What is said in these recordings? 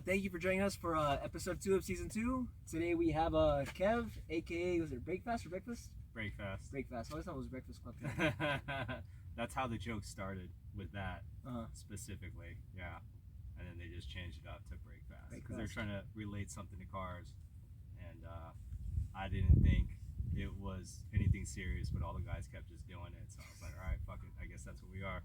thank you for joining us for episode 2 of season 2. Today we have Kev, aka was it Brakefast or Breakfast? Brakefast. Brakefast. I always thought it was Breakfast Club. That's how the joke started with that Uh-huh. specifically. Yeah, and then they just changed it up to Brakefast because they're Brakefast. trying to relate something to cars, and I didn't think it was anything serious, but all the guys kept just doing it. So I was like, all right, fuck it. I guess that's what we are.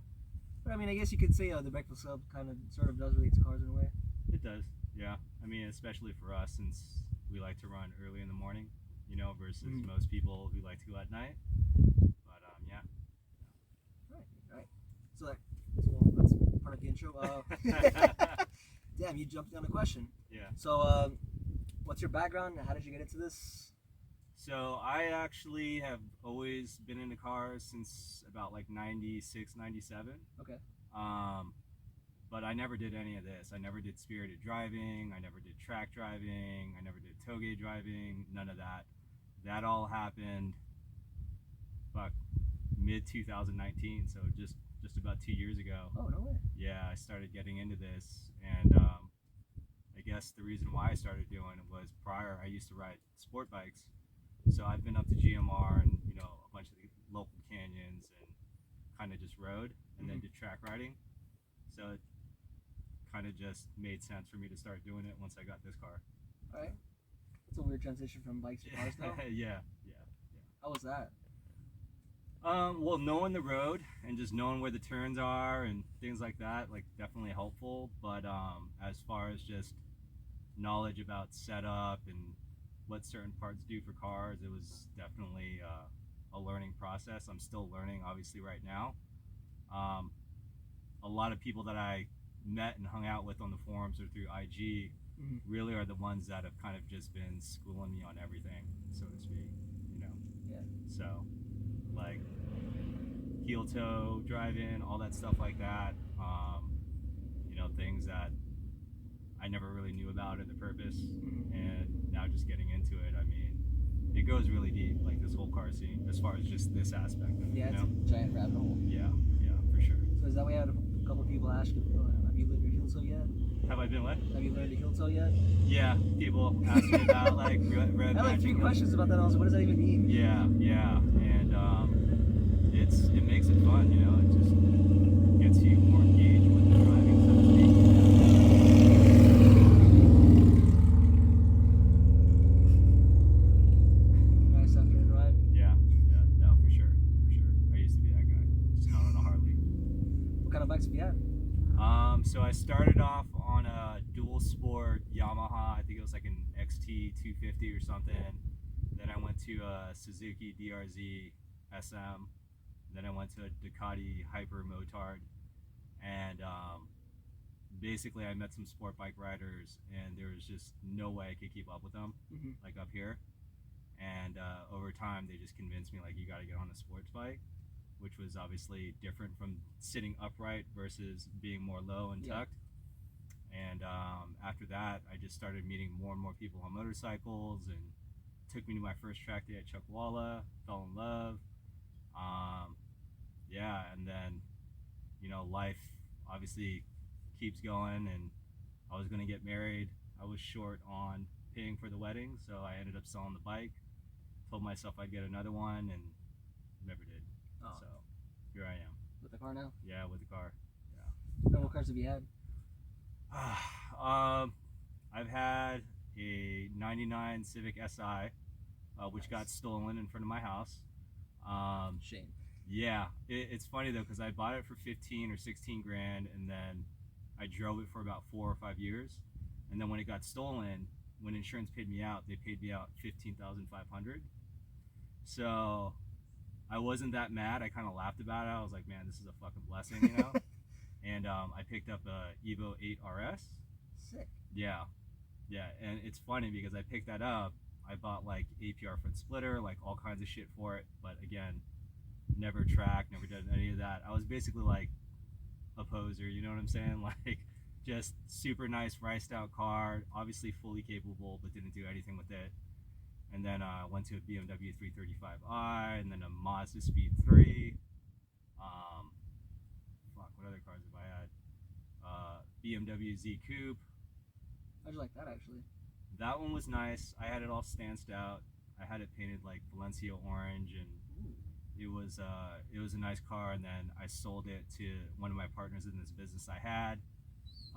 But I mean, I guess you could say the Breakfast Club kind of sort of does relate to cars in a way. It does, yeah. I mean, especially for us since we like to run early in the morning, you know, versus most people who like to go at night. But yeah. All right. So that's part of the intro. Damn, you jumped on a question. Yeah. So, what's your background? How did you get into this? So I actually have always been into cars since about like 96, 97. Okay. But I never did any of this. I never did spirited driving. I never did track driving. I never did toge driving. None of that. That all happened mid 2019. So just about 2 years ago. Oh, no way. Yeah, I started getting into this, and I guess the reason why I started doing it was prior I used to ride sport bikes. So I've been up to GMR and a bunch of the local canyons and kind of just rode and then did track riding. So it kind of just made sense for me to start doing it once I got this car. All right. That's a weird transition from bikes to cars, though. Yeah. How was that? Well, knowing the road and just knowing where the turns are and things like that, like definitely helpful. But as far as just knowledge about setup and what certain parts do for cars, it was definitely a learning process. I'm still learning, obviously, right now. A lot of people that I met and hung out with on the forums or through IG really are the ones that have kind of just been schooling me on everything, so to speak. Yeah. So, like heel toe driving, all that stuff like that. Things that I never really knew about or the purpose, and now just getting into it, I mean, it goes really deep, like this whole car scene, as far as just this aspect of it. Yeah, it's a giant rabbit hole. Yeah, for sure. So is that why I had a couple people ask you, have you learned your heel toe yet? Have I been what? Have you learned your heel toe yet? Yeah, people ask me about like red. I had like 3 questions about that. I was like, what does that even mean? Yeah, and it makes it fun, it just gets you more engaged with the driving, so to speak. Nice afternoon ride. Yeah, no, for sure. I used to be that guy, just not on a Harley. What kind of bikes have you had? So I started off on a dual sport Yamaha. I think it was like an XT 250 or something. Then I went to a Suzuki DRZ SM. Then I went to a Ducati Hyper Motard. And basically I met some sport bike riders, and there was just no way I could keep up with them, like up here. And over time they just convinced me, like, you got to get on a sports bike, which was obviously different from sitting upright versus being more low and tucked. And after that, I just started meeting more and more people on motorcycles, and took me to my first track day at Chuckwalla, fell in love. And then, life obviously keeps going, and I was going to get married. I was short on paying for the wedding, so I ended up selling the bike. Told myself I'd get another one, and never did. So here I am. With the car now? Yeah, with the car. And what cars have you had? I've had a 99 Civic Si, which got stolen in front of my house. Shame. Yeah, it's funny though, because I bought it for 15 or 16 grand, and then I drove it for about 4 or 5 years. And then when it got stolen, when insurance paid me out, they paid me out $15,500. So I wasn't that mad. I kind of laughed about it. I was like, man, this is a fucking blessing, And I picked up a Evo 8 RS. Sick. Yeah, and it's funny because I picked that up. I bought like APR front splitter, like all kinds of shit for it. But again, never tracked, never did any of that. I was basically like a poser, you know what I'm saying? Like, just super nice riced out car, obviously fully capable, but didn't do anything with it. And then I went to a BMW 335i, and then a Mazda Speed 3. What other cars have I had? BMW Z Coupe, How'd you like that actually? That one was nice. I had it all stanced out. I had it painted like Valencia orange, and Ooh. it was a nice car. And then I sold it to one of my partners in this business I had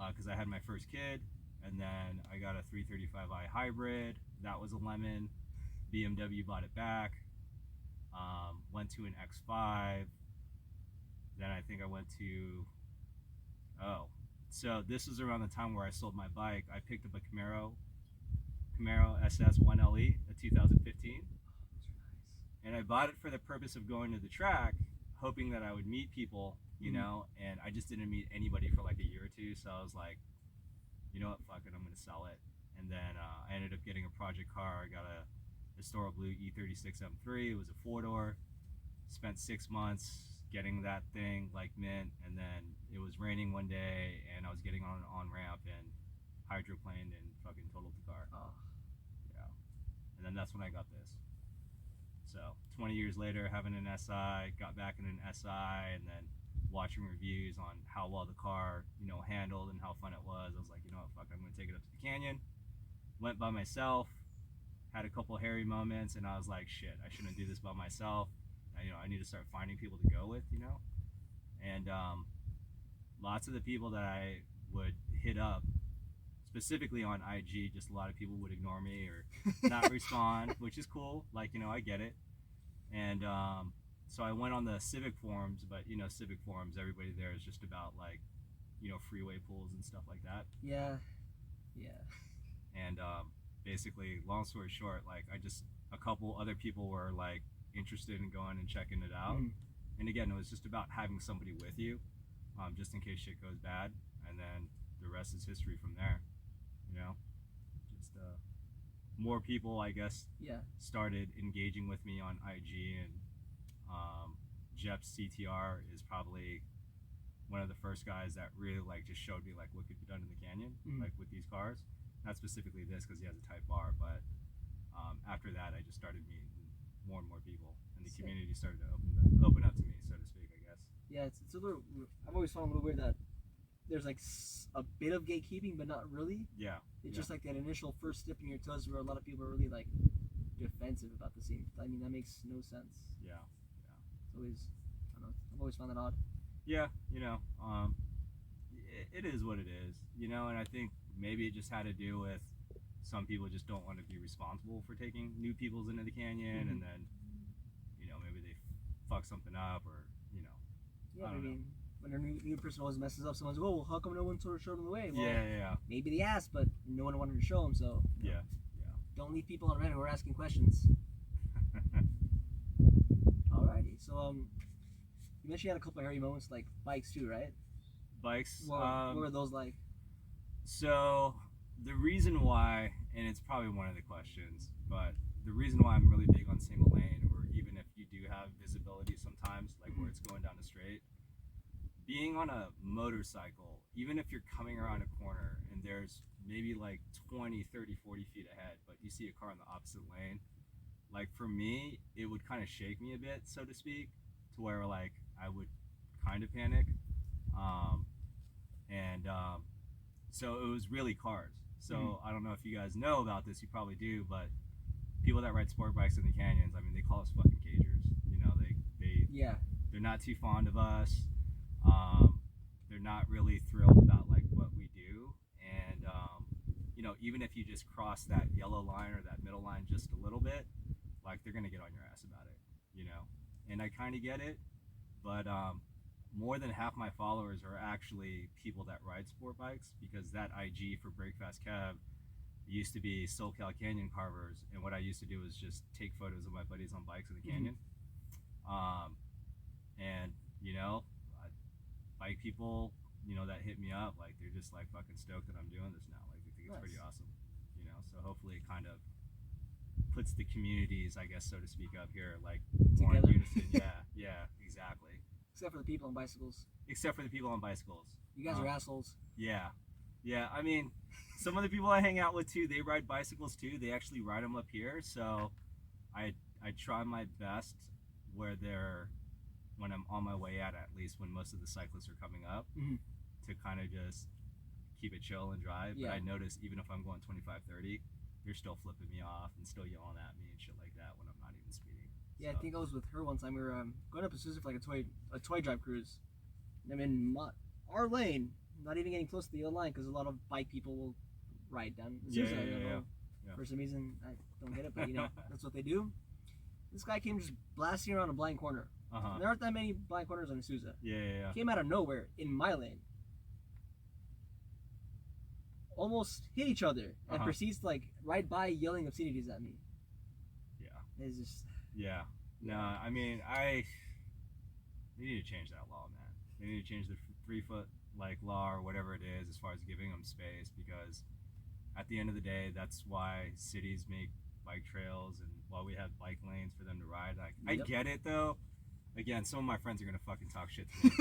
because I had my first kid. And then I got a 335i hybrid. That was a lemon. BMW bought it back. Went to an X5. Then I think I went to so this was around the time where I sold my bike. I picked up a Camaro SS 1LE, a 2015, Those are nice. and I bought it for the purpose of going to the track, hoping that I would meet people, you know, and I just didn't meet anybody for like a year or two, so I was like, you know what, fuck it, I'm gonna sell it. And then I ended up getting a project car. I got a Historical Blue E36 M3. It was a 4-door. Spent 6 months getting that thing like mint, and then it was raining one day, and I was getting on an on-ramp and hydroplaned and fucking totaled the car. Oh. Yeah. And then that's when I got this. So 20 years later, having an SI, got back in an SI, and then watching reviews on how well the car, you know, handled and how fun it was. I was like, you know what, fuck, I'm gonna take it up to the canyon. Went by myself, had a couple hairy moments, and I was like, shit, I shouldn't do this by myself. You know, I need to start finding people to go with, you know. And lots of the people that I would hit up, specifically on IG, just a lot of people would ignore me or not respond, which is cool. Like, you know, I get it. And so I went on the civic forums, but you know, civic forums, everybody there is just about like, you know, freeway pools and stuff like that. Yeah. And basically, long story short, like a couple other people were like interested in going and checking it out. And again, it was just about having somebody with you, just in case shit goes bad, and then the rest is history from there. You know, just more people, I guess, started engaging with me on IG, and Jeff's CTR is probably one of the first guys that really like just showed me like what could be done in the canyon, like with these cars. Not specifically this because he has a Type R, but after that, I just started meeting more and more people, and the community started to open up to me, so to speak, I guess. Yeah, it's a little. I've always found a little weird that there's like a bit of gatekeeping, but not really. Yeah. It's just like that initial first dip in your toes, where a lot of people are really like defensive about the same. I mean, that makes no sense. Yeah. It's always, I don't know. I've always found that odd. Yeah, you know, it is what it is, you know, and I think maybe it just had to do with some people just don't want to be responsible for taking new peoples into the canyon, and then, you know, maybe they fuck something up, or, you know. Yeah, I mean, when a new person always messes up, someone's like, oh, well, how come no one sort of showed them the way? Well, yeah. Maybe they asked, but no one wanted to show them, so. Yeah. Don't leave people on Reddit who are asking questions. Alrighty, so, you mentioned you had a couple of hairy moments, like bikes too, right? Bikes. What were those like? So the reason why, and it's probably one of the questions, but the reason why I'm really big on single lane, or even if you do have visibility sometimes, like where it's going down the straight, being on a motorcycle, even if you're coming around a corner and there's maybe like 20, 30, 40 feet ahead, but you see a car in the opposite lane, like for me, it would kind of shake me a bit, so to speak, to where like I would kind of panic. So it was really cars. So I don't know if you guys know about this, you probably do, but people that ride sport bikes in the canyons, I mean, they call us fucking cagers. You know, they're not too fond of us. They're not really thrilled about like what we do, and you know, even if you just cross that yellow line or that middle line just a little bit, like they're gonna get on your ass about it, you know. And I kind of get it, but more than half my followers are actually people that ride sport bikes, because that IG for Brakefast Kev used to be SoCal Canyon Carvers, and what I used to do was just take photos of my buddies on bikes in the canyon. And you know, bike people, you know, that hit me up, like they're just like fucking stoked that I'm doing this now. Like they think it's pretty awesome, you know. So hopefully it kind of puts the communities, I guess, so to speak, up here like more in unison. Yeah, exactly. Except for the people on bicycles. You guys are assholes. Yeah. I mean, some of the people I hang out with too, they ride bicycles too. They actually ride them up here. So I try my best when I'm on my way at least when most of the cyclists are coming up, to kind of just keep it chill and drive. Yeah. But I notice even if I'm going 25, 30, they're still flipping me off and still yelling at me and shit like that when I'm not even speeding. Yeah, So. I think I was with her one time. We were going up Azusa for like a toy drive cruise. And I'm in our lane, not even getting close to the yellow line because a lot of bike people will ride down Azusa. I don't know. Yeah. For some reason, I don't get it, but that's what they do. This guy came just blasting around a blind corner. Uh-huh. There aren't that many blind corners on Azusa. Yeah. Came out of nowhere in my lane. Almost hit each other and proceeds to like ride by yelling obscenities at me. Yeah. It's just. Yeah. No, I mean, they need to change that law, man. They need to change the 3-foot like law or whatever it is as far as giving them space, because at the end of the day, that's why cities make bike trails and why we have bike lanes for them to ride. Like, I get it though. Again, some of my friends are gonna fucking talk shit to me,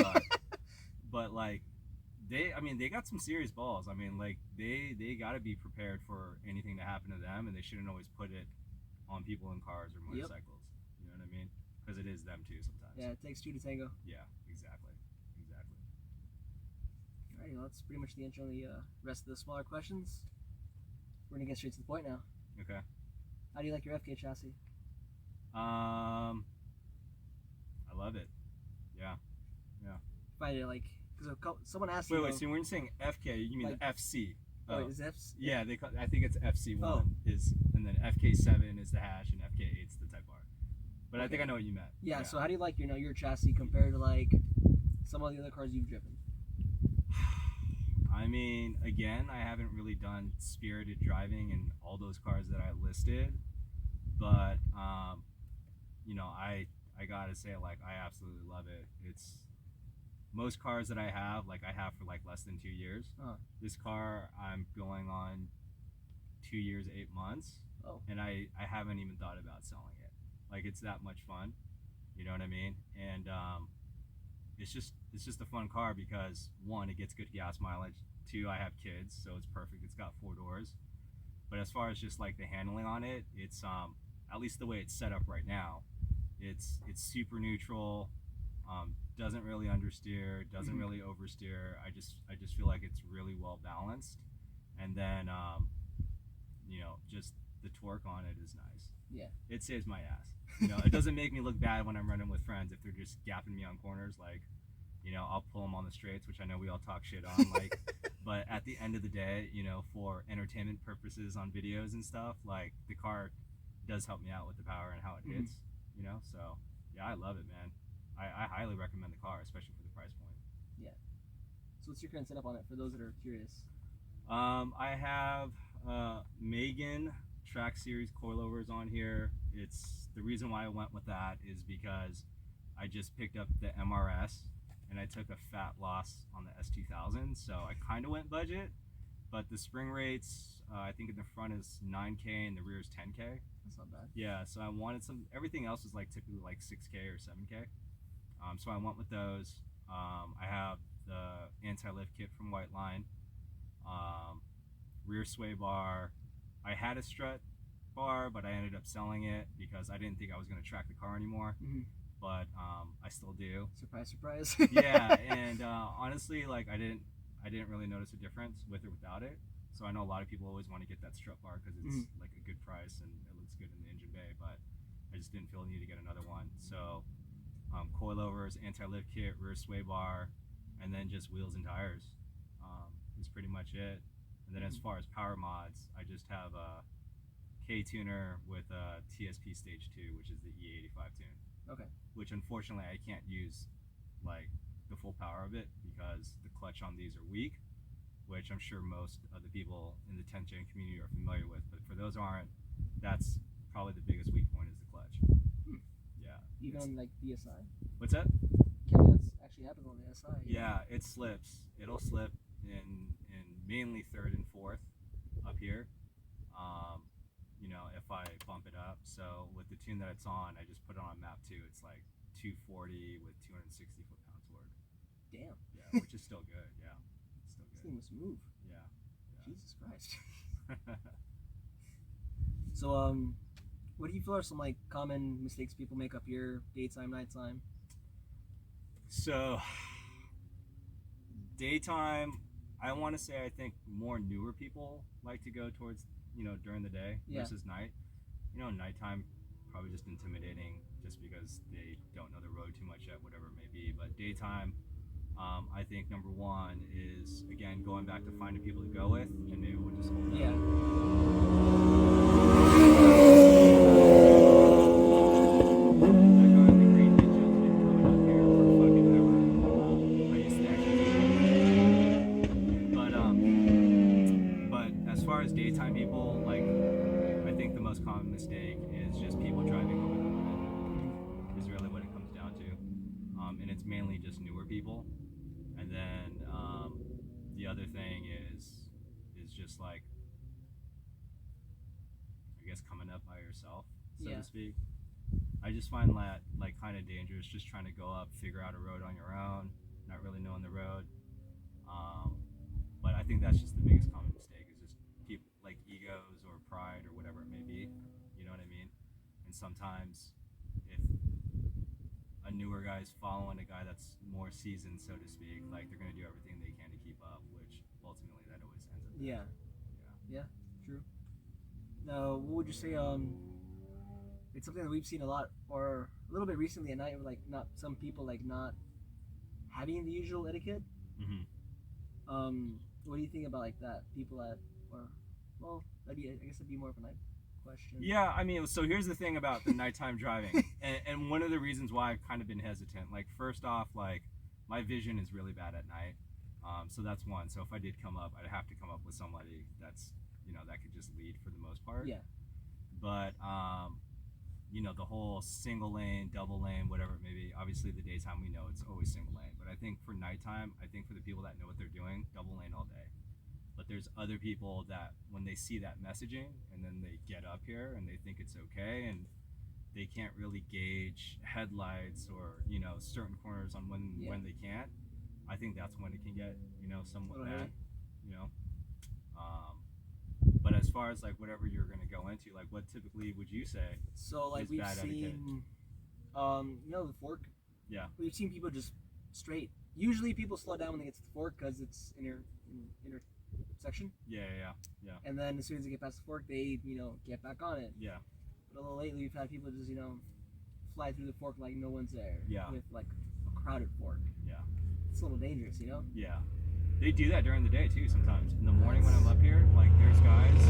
but like, they got some serious balls. I mean, like, they got to be prepared for anything to happen to them, and they shouldn't always put it on people in cars or motorcycles. You know what I mean? Because it is them too sometimes. Yeah, it takes two to tango. Yeah, exactly. Alrighty, well, that's pretty much the intro on the rest of the smaller questions. We're gonna get straight to the point now. Okay. How do you like your FK chassis? I love it. Yeah. Find it like, because someone asked Wait, me. so when you're saying FK, you mean like, the FC? Oh, is F? Yeah, I think it's FC1 Oh. and then FK7 is the hash and FK8 is the Type R. But I think I know what you meant. Yeah. So how do you like your chassis compared to like some of the other cars you've driven? I mean, again, I haven't really done spirited driving in all those cars that I listed, but I gotta say, like, I absolutely love it. It's most cars that I have for like less than 2 years. This car I'm going on 2 years 8 months. And I haven't even thought about selling it. Like, it's that much fun, you know what I mean? And it's just a fun car because, one, it gets good gas mileage. Two, I have kids, so it's perfect. It's got 4 doors. But as far as just like the handling on it, it's at least the way it's set up right now, it's super neutral. Doesn't really understeer, doesn't really oversteer. I just feel like it's really well balanced. And then just the torque on it is nice. Yeah. It saves my ass. It doesn't make me look bad when I'm running with friends if they're just gapping me on corners. Like, I'll pull them on the straights, which I know we all talk shit on. Like, but at the end of the day, for entertainment purposes on videos and stuff, like, the car does help me out with the power and how it hits. So yeah, I love it, man. I highly recommend the car, especially for the price point. Yeah. So what's your current setup on it for those that are curious? I have Megan Track Series coilovers on here. It's the reason why I went with that is because I just picked up the MRS and I took a fat loss on the S2000, so I kind of went budget. But the spring rates, I think in the front is 9K and the rear is 10K. That's not bad. Yeah, so I wanted everything else was like typically like 6K or 7K. So I went with those. I have the anti-lift kit from White Line, rear sway bar. I had a strut bar, but I ended up selling it because I didn't think I was going to track the car anymore. But I still do. Surprise, surprise. Yeah, and honestly, like, I didn't really notice a difference with or without it. So I know a lot of people always want to get that strut bar because it's like a good price and it looks good in the engine bay, but I just didn't feel the need to get another one. So coilovers, anti-lift kit, rear sway bar, and then just wheels and tires is pretty much it. And then as far as power mods, I just have a K-tuner with a TSP Stage 2, which is the E85 tune. Okay. Which unfortunately I can't use like the full power of it because the clutch on these are weak, which I'm sure most of the people in the 10th gen community are familiar with. But for those who aren't, that's probably the biggest weak point is the clutch. Yeah. Even on like the SI? What's that? Kevin, that's actually happened on the SI. Yeah, it slips. It'll slip in mainly third and fourth up here. If I bump it up. So with the tune that it's on, I just put it on map 2. It's like 240 with 260 foot-pound torque. Damn. Yeah, which is still good. Yeah, it's still good. This thing must move. Yeah. Jesus Christ. So, what do you feel are some like common mistakes people make up here, daytime, nighttime? So, daytime, I want to say I think more newer people like to go towards, during the day versus night. Nighttime probably just intimidating just because they don't know the road too much yet, whatever it may be. But daytime, I think number one is, again, going back to finding people to go with, and maybe we'll just hold that. Yeah. Daytime people, like, I think the most common mistake is just people driving over the limit is really what it comes down to, and it's mainly just newer people. And then the other thing is just like, I guess, coming up by yourself, so to speak. I just find that like kind of dangerous, just trying to go up, figure out a road on your own, not really knowing the road. But I think that's just the biggest common mistake, is just people like egos or pride or whatever it may be. You know what I mean? And sometimes if a newer guy's following a guy that's more seasoned, so to speak, like, they're gonna do everything they can to keep up, which ultimately that always ends up. Yeah, true. Now, what would you say? It's something that we've seen a lot, or a little bit recently at night, where like not some people like not having the usual etiquette. What do you think about like that? People at, or, well, I guess that'd be more of a night question. Yeah, I mean, so here's the thing about the nighttime driving, and one of the reasons why I've kind of been hesitant. Like, first off, like, my vision is really bad at night, so that's one. So if I did come up, I'd have to come up with somebody that's, that could just lead for the most part. Yeah. But the whole single lane, double lane, whatever it may be. Obviously, the daytime, we know it's always single lane. But I think for nighttime, I think for the people that know what they're doing, double lane all day. But there's other people that, when they see that messaging and then they get up here and they think it's okay, and they can't really gauge headlights or certain corners on when they can't. I think that's when it can get somewhat bad. But as far as like whatever you're gonna go into, like, what typically would you say? So like we've seen, the fork. Yeah. We've seen people just straight. Usually people slow down when they get to the fork because it's intersection. Yeah. And then as soon as they get past the fork, they get back on it. Yeah. But a little lately, we've had people just fly through the fork like no one's there. Yeah. With like a crowded fork. Yeah. It's a little dangerous, Yeah. They do that during the day too sometimes. In the morning when I'm up here, like, there's guys.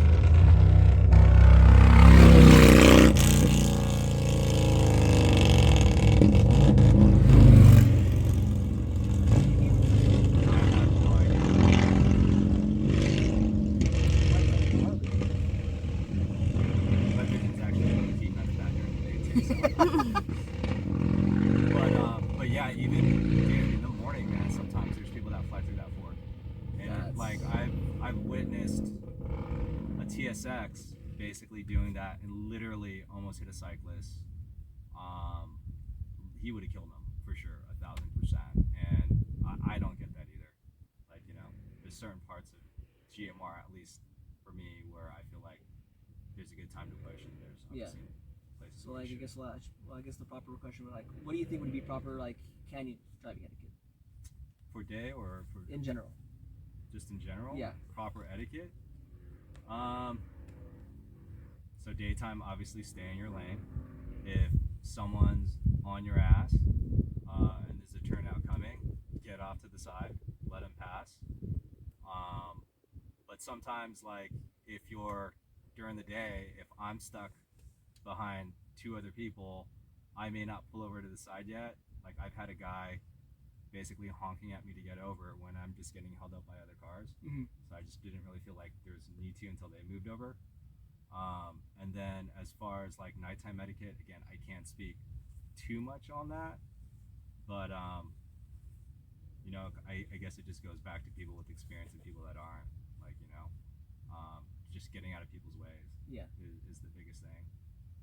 My vision's actually really keen on the back during the day too. So. But yeah, even in the morning, man, sometimes there's people that fly through that fork. And like I've witnessed a TSX basically doing that and literally almost hit a cyclist. He would have killed him for sure, 1,000%. And I don't get that either. Like, there's certain parts of GMR, at least for me, where I feel like there's a good time to push, and there's obviously places. So like, I guess the proper question would, like, what do you think would be proper, like, canyon driving etiquette? For day or for in general? Just in general? Yeah. Proper etiquette? So daytime, obviously stay in your lane. If someone's on your ass and there's a turnout coming, get off to the side, let them pass. But sometimes, like, if you're during the day, if I'm stuck behind two other people, I may not pull over to the side yet. Like, I've had a guy basically honking at me to get over when I'm just getting held up by other cars. So I just didn't really feel like there was a need to until they moved over. And then as far as like nighttime etiquette, again, I can't speak too much on that, but I guess it just goes back to people with experience and people that aren't, like, just getting out of people's ways. Is the biggest thing.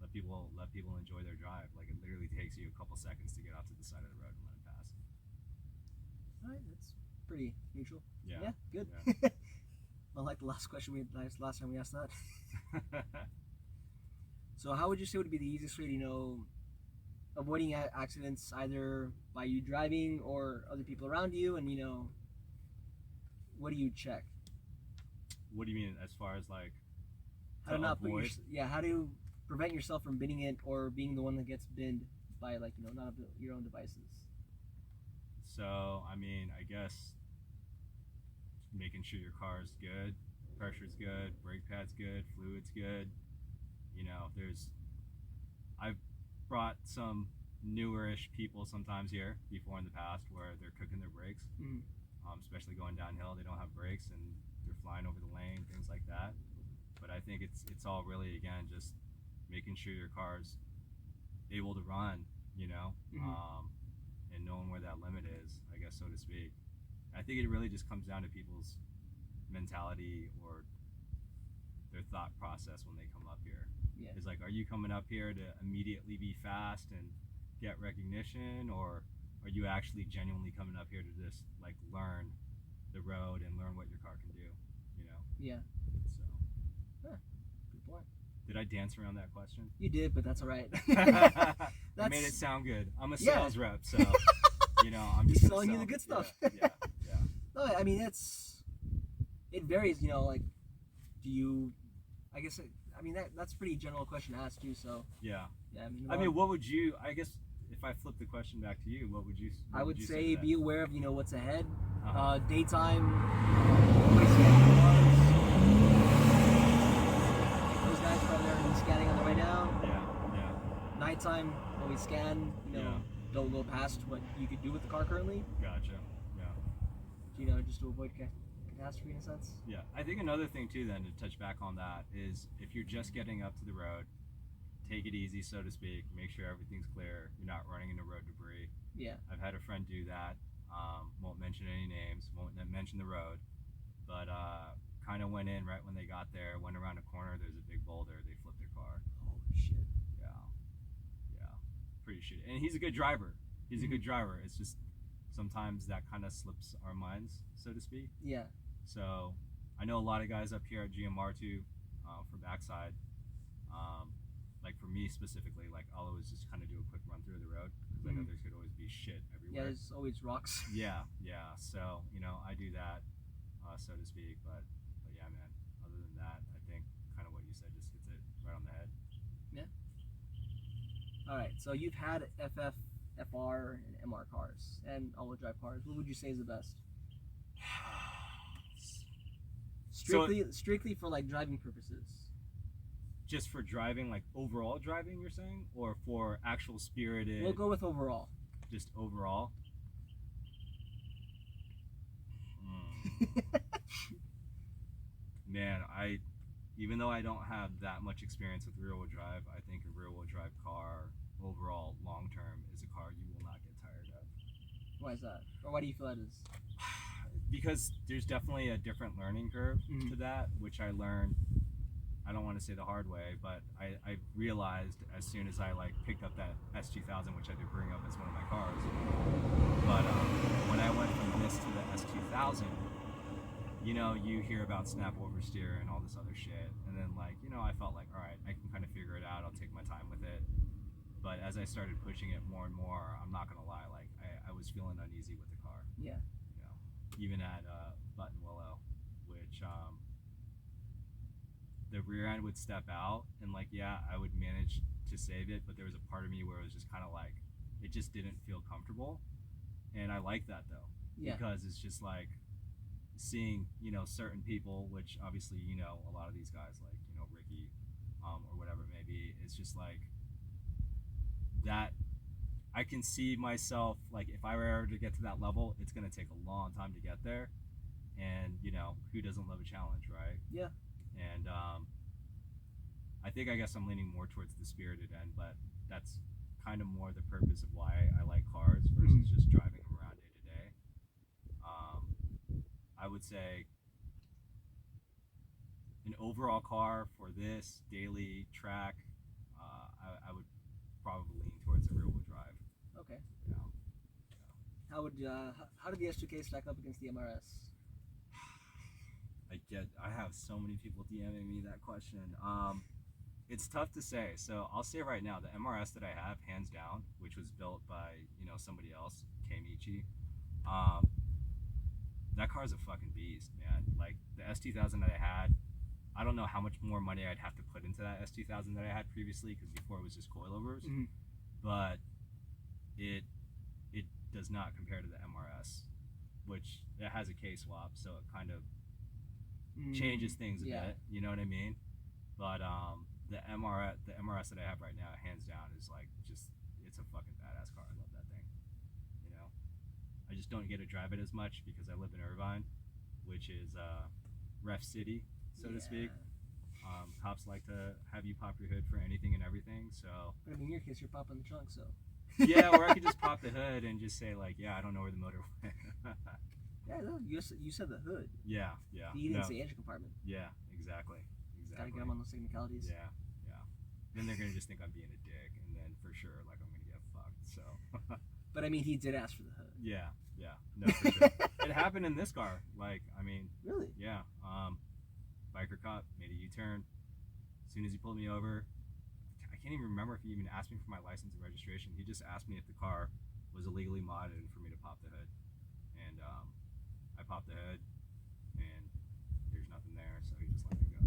Let people enjoy their drive. Like, it literally takes you a couple seconds to get off to the side of the road and let them pass. All right, that's pretty neutral. Yeah, good. Yeah. Unlike the last question last time we asked that. So how would you say would be the easiest way to, avoiding accidents, either by you driving or other people around you? And, what do you check? What do you mean as far as like How to not put avoid? how to prevent yourself from binning it or being the one that gets binned by like none of your own devices. So I mean, I guess making sure your car is good, pressure's good, brake pad's good, fluid's good. You know, I've brought some newerish people sometimes here before in the past where they're cooking their brakes, especially going downhill. They don't have brakes and they're flying over the lane, things like that. But I think it's all really again just making sure your car's able to run, and knowing where that limit is, I guess so to speak. I think it really just comes down to people's mentality or their thought process when they come up here. Yeah. It's like, are you coming up here to immediately be fast and get recognition, or are you actually genuinely coming up here to just like learn the road and learn what your car can do? Yeah. So. Good point. Did I dance around that question? You did, but that's all right. I made it sound good. I'm a sales rep, so I'm just selling you the good stuff. Yeah. No, I mean it varies. Like, do you? I guess that's a pretty general question to ask too. So yeah. Yeah. I mean, what would you? I guess if I flip the question back to you, what would you? I would say be aware of what's ahead. Uh-huh. Daytime. Always scanning cars. Those guys probably are scanning on the way down. Yeah. Nighttime, always scan. Don't go past what you could do with the car currently. Gotcha. Yeah. Just to avoid catastrophe in a sense. Yeah. I think another thing too, then, to touch back on that is if you're just getting up to the road, take it easy, so to speak. Make sure everything's clear. You're not running into road debris. Yeah. I've had a friend do that. Won't mention any names. Won't mention the road. But kind of went in right when they got there. Went around a corner. There's a big boulder. They flipped their car. Holy shit. Yeah. Pretty shitty. And he's a good driver. He's a good driver. It's just sometimes that kind of slips our minds, so to speak. Yeah. So I know a lot of guys up here at GMR2 for backside. Like for me specifically, like I'll always just kind of do a quick run through the road because I know there's could always be shit everywhere. Yeah, there's always rocks. Yeah. So I do that, so to speak. But yeah, man. Other than that, I think kind of what you said just hits it right on the head. Yeah. All right. So you've had FF, FR, and MR cars and all-wheel drive cars. What would you say is the best? Strictly for like driving purposes. Just for driving, like overall driving, you're saying, or for actual spirited? We'll go with overall. Just overall. Man, even though I don't have that much experience with rear-wheel drive, I think a rear-wheel drive car overall long term is a car you will not get tired of. Why is that? Or why do you feel that is? Because there's definitely a different learning curve to that, which I learned, I don't want to say the hard way, but I realized as soon as I picked up that S2000, which I did bring up as one of my cars. But when I went from this to the S2000, you hear about snap oversteer and all this other shit, and then I felt like, all right, I can kind of figure it out. I'll take my time with it. But as I started pushing it more and more, I'm not gonna lie, I was feeling uneasy with the car. Yeah. Even at Button Willow, which the rear end would step out, and I would manage to save it, but there was a part of me where it was just kind of it just didn't feel comfortable, and I like that though, because it's just seeing certain people, which obviously a lot of these guys Ricky, or whatever it may be, it's just that I can see myself, if I were ever to get to that level, it's going to take a long time to get there. And, who doesn't love a challenge, right? Yeah. And I guess I'm leaning more towards the spirited end, but that's kind of more the purpose of why I like cars versus just driving them around day to day. I would say an overall car for this daily track, I would probably lean towards a rear-wheel drive. Okay. How did the S2K stack up against the MRS? I have so many people DMing me that question. It's tough to say. So I'll say right now, the MRS that I have, hands down, which was built by somebody else, Kamichi. that car's a fucking beast, man. Like the S2000 that I had, I don't know how much more money I'd have to put into that S2000 that I had previously, because before it was just coilovers. Mhm. But it does not compare to the MRS, which it has a K swap, so it kind of changes things a bit. You know what I mean? But the MRS that I have right now, hands down, is like just, it's a fucking badass car. I love that thing. You know, I just don't get to drive it as much because I live in Irvine, which is ref city, so to speak. Cops like to have you pop your hood for anything and everything. So, but I mean, in your case, you're popping the trunk, so. Yeah, or I could just pop the hood and just say like, yeah, I don't know where the motor went. Yeah, no, you said the hood. Yeah. You didn't say engine compartment. Yeah, exactly. Gotta get them on those technicalities. Yeah. Then they're gonna just think I'm being a dick, and then for sure, like, I'm gonna get fucked. So. But I mean, he did ask for the hood. Yeah. No, for sure. It happened in this car. Like, I mean. Really? Yeah. Biker cop made a U-turn. As soon as he pulled me over, I can't even remember if he even asked me for my license and registration. He just asked me if the car was illegally modded and for me to pop the hood. And I popped the hood, and there's nothing there, so he just let me go.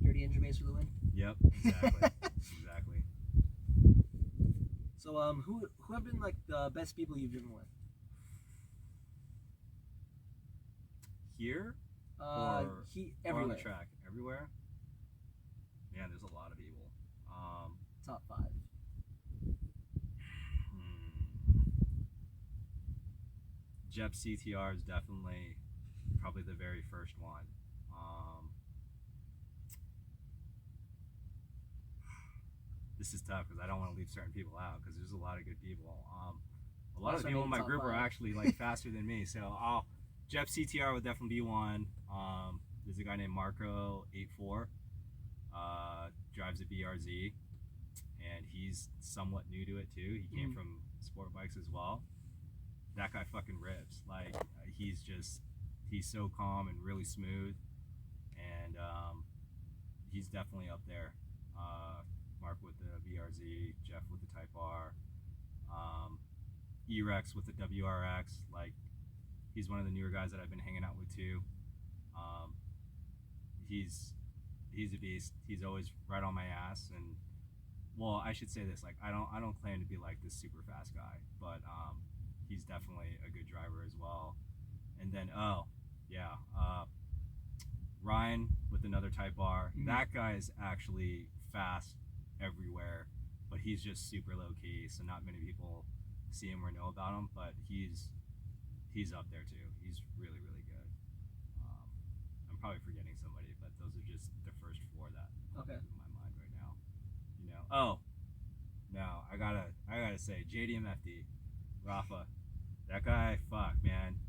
Dirty engine base for the win. Yep, exactly. Exactly. So, who have been like the best people you've driven with? Here? Everywhere. Or on the track? Everywhere? Man, there's a lot of people. Top 5. Jep CTR is definitely probably the very first one. This is tough because I don't want to leave certain people out because there's a lot of good people. A lot of the people in my group are actually like faster than me, so Jep CTR would definitely be one. There's a guy named Marco84, drives a BRZ, and he's somewhat new to it too. He came from sport bikes as well. That guy fucking rips. Like, he's so calm and really smooth, and he's definitely up there. Mark with the BRZ, Jeff with the Type R, E-Rex with the WRX. Like, he's one of the newer guys that I've been hanging out with too. He's a beast. He's always right on my ass, and well, I should say this, like, I don't claim to be like this super fast guy, but he's definitely a good driver as well. And then Ryan with another Type R. That guy is actually fast everywhere, but he's just super low key, so not many people see him or know about him, but he's up there too. He's really, really good. I'm probably forgetting somebody, but those are just the first 4 that pop into my mind right now. You know. Oh, no, I gotta say, JDMFD, Rafa, that guy, fuck, man.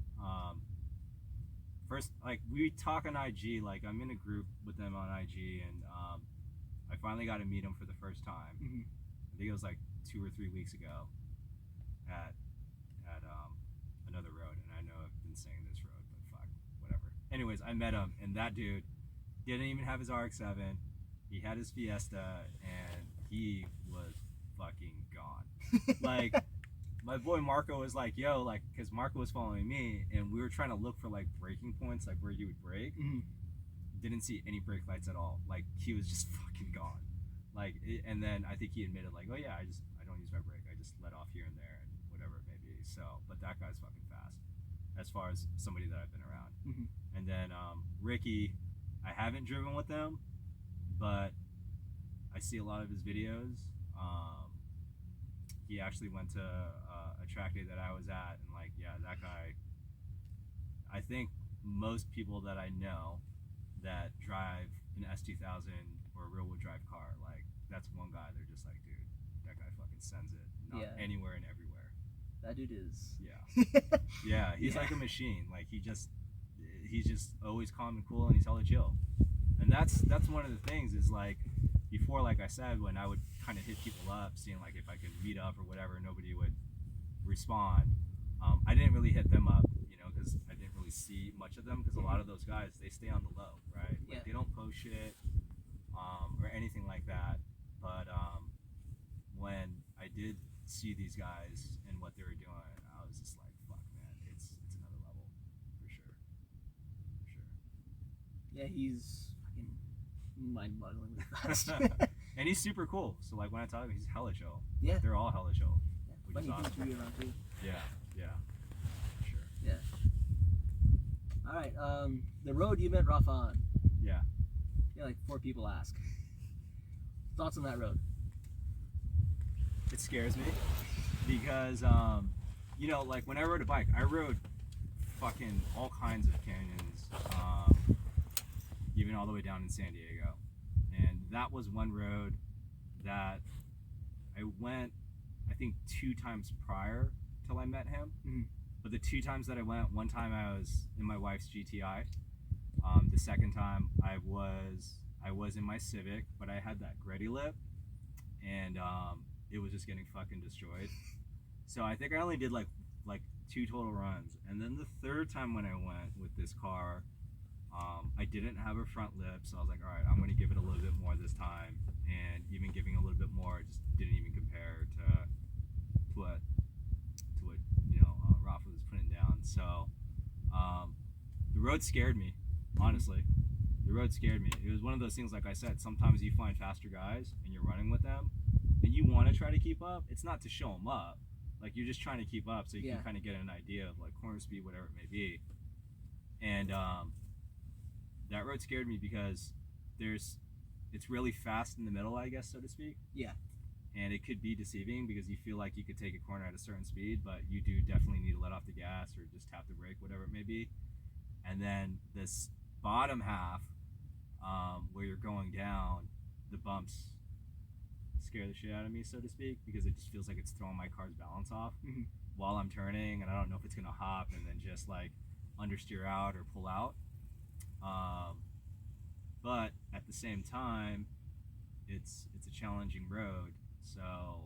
First, like, we talk on IG, like, I'm in a group with them on IG, and I finally got to meet him for the first time. I think it was like 2 or 3 weeks ago at another road, and I know I've been saying this road, but fuck, whatever. Anyways, I met him, and that dude didn't even have his RX-7. He had his Fiesta, and he was fucking gone. Like, my boy Marco was like, yo, like, because Marco was following me, and we were trying to look for like braking points, like where he would brake. Didn't see any brake lights at all. Like, he was just fucking gone. Like, and then I think he admitted, like, oh yeah, I don't use my brake. I just let off here and there and whatever it may be. So, but that guy's fucking fast as far as somebody that I've been around. And then Ricky, I haven't driven with them, but I see a lot of his videos. He actually went to a track day that I was at, and like, yeah, that guy, I think most people that I know that drive an S2000 or a rear-wheel drive car, like, that's one guy, they're just like, dude, that guy fucking sends it, not anywhere and everywhere. That dude is. Yeah, he's like a machine. Like, he's just always calm and cool, and he's hella chill. And that's one of the things is, like, before, like I said, when I would kind of hit people up, seeing like if I could meet up or whatever, nobody would respond. I didn't really hit them up, you know, because I didn't really see much of them, because a lot of those guys, they stay on the low, right? Like, they don't post shit or anything like that. But when I did see these guys and what they were doing, I was just like, fuck, man, Yeah, he's fucking mind-bogglingly fast. And he's super cool. So like when I talk to him, he's hella chill. Yeah. Like, they're all hella chill. Yeah, Which funny is things awesome. to be around too. Yeah. For sure. Yeah. All right. The road you met Rafa on. Yeah. Yeah, like 4 people ask. Thoughts on that road? It scares me because you know, like when I rode a bike, I rode fucking all kinds of canyons, even all the way down in San Diego, and that was one road that I went, I think 2 times prior till I met him. Mhm. But the 2 times that I went, one time I was in my wife's GTI. The second time I was in my Civic, but I had that Gretty lip, and it was just getting fucking destroyed. So I think I only did like 2 total runs, and then the third time when I went with this car, I didn't have a front lip, so I was like, all right, I'm going to give it a little bit more this time, and even giving a little bit more just didn't even compare to what you know, Rafa was putting down. So the road scared me, honestly. The road scared me. It was one of those things, like I said, sometimes you find faster guys and you're running with them and you want to try to keep up. It's not to show them up, like you're just trying to keep up so you can kind of get an idea of like corner speed, whatever it may be. And that road scared me because it's really fast in the middle, I guess, so to speak. Yeah. And it could be deceiving because you feel like you could take a corner at a certain speed, but you do definitely need to let off the gas or just tap the brake, whatever it may be. And then this bottom half, where you're going down, the bumps scare the shit out of me, so to speak, because it just feels like it's throwing my car's balance off while I'm turning, and I don't know if it's gonna hop and then just like understeer out or pull out. But at the same time, it's a challenging road, so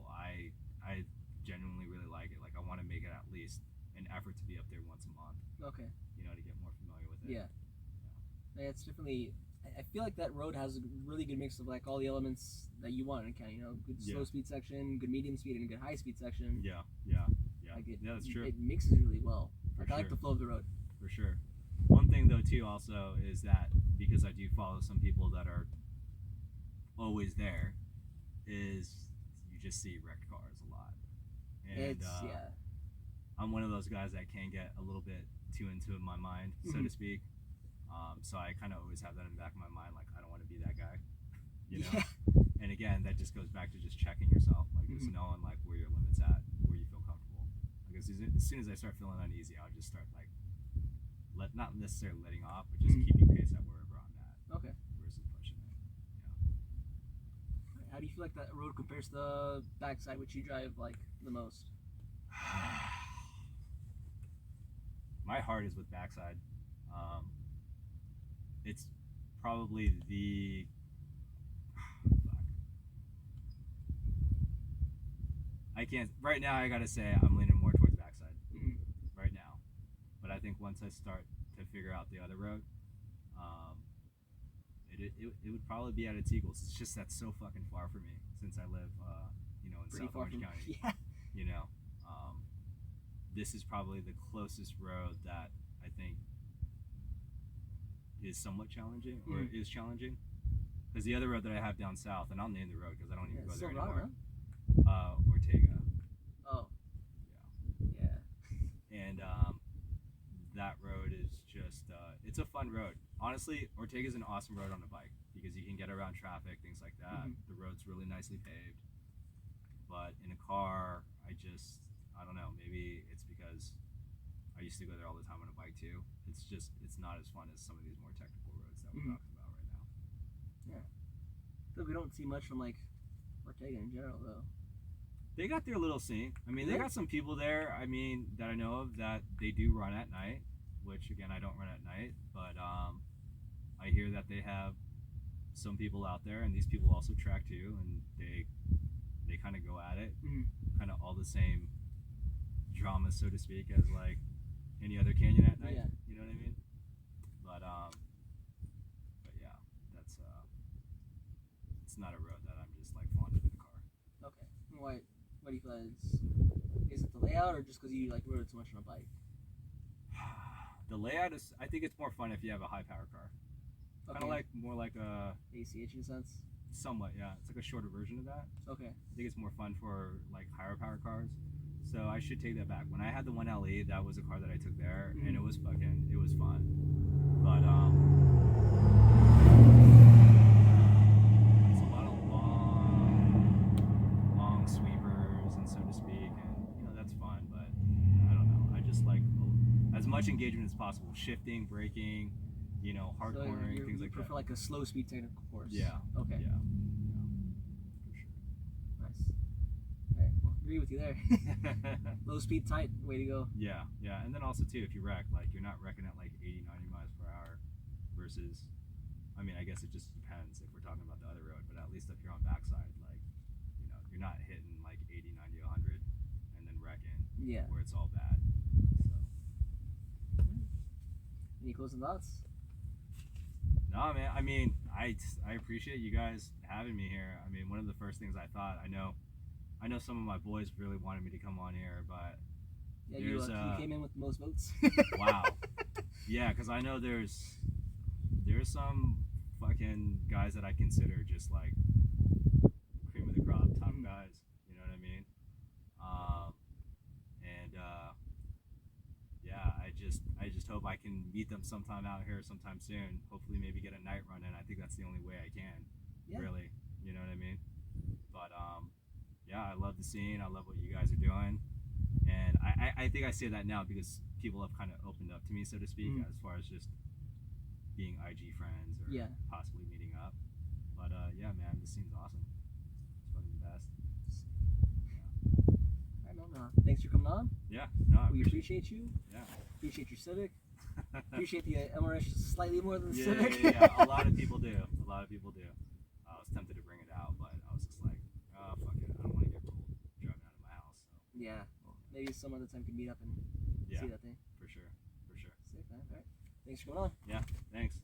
I genuinely really like it. Like I want to make it at least an effort to be up there once a month. Okay. You know, to get more familiar with it. Yeah. It's definitely. I feel like that road has a really good mix of like all the elements that you want in a canyon. You know, good slow speed section, good medium speed, and a good high speed section. Yeah. Like Yeah, that's true. It mixes really well. Like I like the flow of the road. For sure. One thing though too also is that because I do follow some people that are always there, is you just see wrecked cars a lot. And I'm one of those guys that can get a little bit too into my mind, so to speak. So I kind of always have that in the back of my mind, like I don't want to be that guy, you know. And again, that just goes back to just checking yourself, like just knowing like where your limit's at, where you feel comfortable. Like as soon as I start feeling uneasy, I'll just start like not necessarily letting off, but just keeping pace at wherever I'm at. Okay. Versus pushing it. How do you feel like that road compares to the backside, which you drive like the most? My heart is with backside. It's probably the I can't right now. I gotta say I'm leaning more towards backside right now, but I think once I start to figure out the other road, it would probably be at its equals. It's just that's so fucking far from me since I live, you know, in Pretty South far Orange from County. Yeah. You know, this is probably the closest road that I think is somewhat challenging or is challenging. Because the other road that I have down south, and I'll name the road because I don't even go there anymore. Ortega. Oh. Yeah. And that road is just, it's a fun road. Honestly, Ortega is an awesome road on a bike because you can get around traffic, things like that. The road's really nicely paved. But in a car, I don't know, maybe it's because I used to go there all the time on a bike too. It's not as fun as some of these more technical roads that we're talking about right now. Yeah. But we don't see much from like Ortega in general though. They got their little scene. I mean, they got some people there, I mean, that I know of that they do run at night, which again, I don't run at night, but I hear that they have some people out there, and these people also track too, and they kind of go at it, kind of all the same drama, so to speak, as like any other canyon at night. You know what I mean? But yeah, that's it's not a road that I'm just like fond of in a car. Okay. What do you feel is it the layout or just because you like rode it so much on a bike? The layout is, I think it's more fun if you have a high power car. Kind of like more like a ACH in a sense. somewhat, yeah. It's like a shorter version of that. Okay. I think it's more fun for like higher power cars. So I should take that back. When I had the 1LE, that was a car that I took there, and it was fun. But it's a lot of long sweepers, and so to speak, and that's fun. But I don't know. I just like as much engagement as possible, shifting, braking, hard cornering, things like that. You prefer like a slow speed technical course. Yeah. Okay. Yeah. For sure. Nice. All right. Well, agree with you there. Low speed, tight, way to go. Yeah. And then also too, if you wreck, like you're not wrecking at like 80, 90 miles per hour versus, I mean, I guess it just depends if we're talking about the other road, but at least if you're on backside, like, you're not hitting like 80, 90, 100 and then wrecking. Yeah. Where it's all bad. So. Any closing thoughts? No, man. I mean, I appreciate you guys having me here. I mean, one of the first things I thought, I know some of my boys really wanted me to come on here, but yeah, you came in with the most votes. Wow. Yeah, because I know there's some fucking guys that I consider just like cream of the crop, top guys. You know what I mean? Yeah, I just hope I can meet them sometime out here sometime soon. Hopefully, maybe get a night run in. I think that's the only way I can. Yeah. Really, you know what I mean? But yeah, I love the scene. I love what you guys are doing, and I think I say that now because people have kind of opened up to me, so to speak, as far as just being IG friends or possibly meeting up. But yeah, man, this scene's awesome. It's fucking the best. Thanks for coming on. Yeah, no, we appreciate you. Yeah, appreciate your Civic. Appreciate the MRS slightly more than the yeah, Civic. Yeah. A lot of people do. I was tempted to bring it out, but I was just like, oh fuck it, I don't want to get rolled driving out of my house. So. Yeah, well, maybe some other time we can meet up and see that thing. For sure. Sick, man. All right. Thanks for coming on. Yeah, thanks.